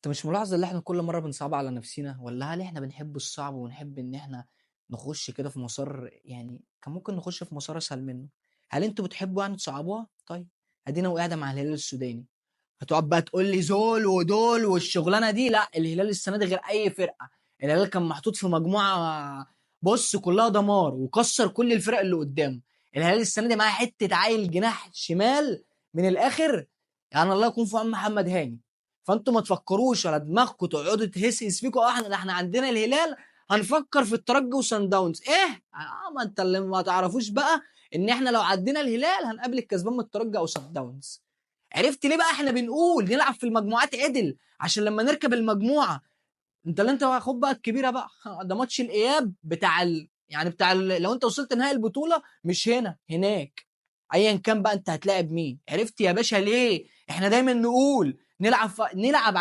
أنت مش ملاحظ اللي إحنا كل مرّة بنصعبها على نفسينا، والّا هل إحنا بنحب الصعب ونحب إن إحنا نخش كده في مسار يعني كان ممكن نخش في مسار أسهل منه؟ هل أنتم بتحبوا يعني تصعبوها؟ طيب، أدينا وقاعدة مع الهلال السوداني، هتقعد بقى تقول لي زول ودول والشغلانة دي، لأ الهلال السنة دي غير أي فرقة، الهلال كان محطوط في مجموعة بُص كلّها دمار، وكسّر كل الفرق اللي قدّامه، الهلال السنة دي معاه حتّة عيل جناح شمال من الآخر، يعني الله يكون في عون محمد هاني. فأنتم ما تفكّروش ولا دماغكم تقعدوا تهسهس فيكم إحنا ده إحنا عندنا الهلال هنفكّر في الترجي وصن داونز، إيه؟ ما أنت اللي ما تعرفوش بقى إن إحنا لو عدّينا الهلال هنقابل الكسبان من الترجي أو صن داونز. عرفت ليه بقى إحنا بنقول نلعب في المجموعات عِدِل، عشان لمّا نركب المجموعة أنت خُد بقى الكبيرة بقى، ده ماتش الإياب بتاع يعني لو أنت وصلت نهائي البطولة مش هنا، هناك، أيًا كان بقى أنت هتلاعب مين، عرفت يا باشا ليه إحنا دايمًا نقول نلعب عشان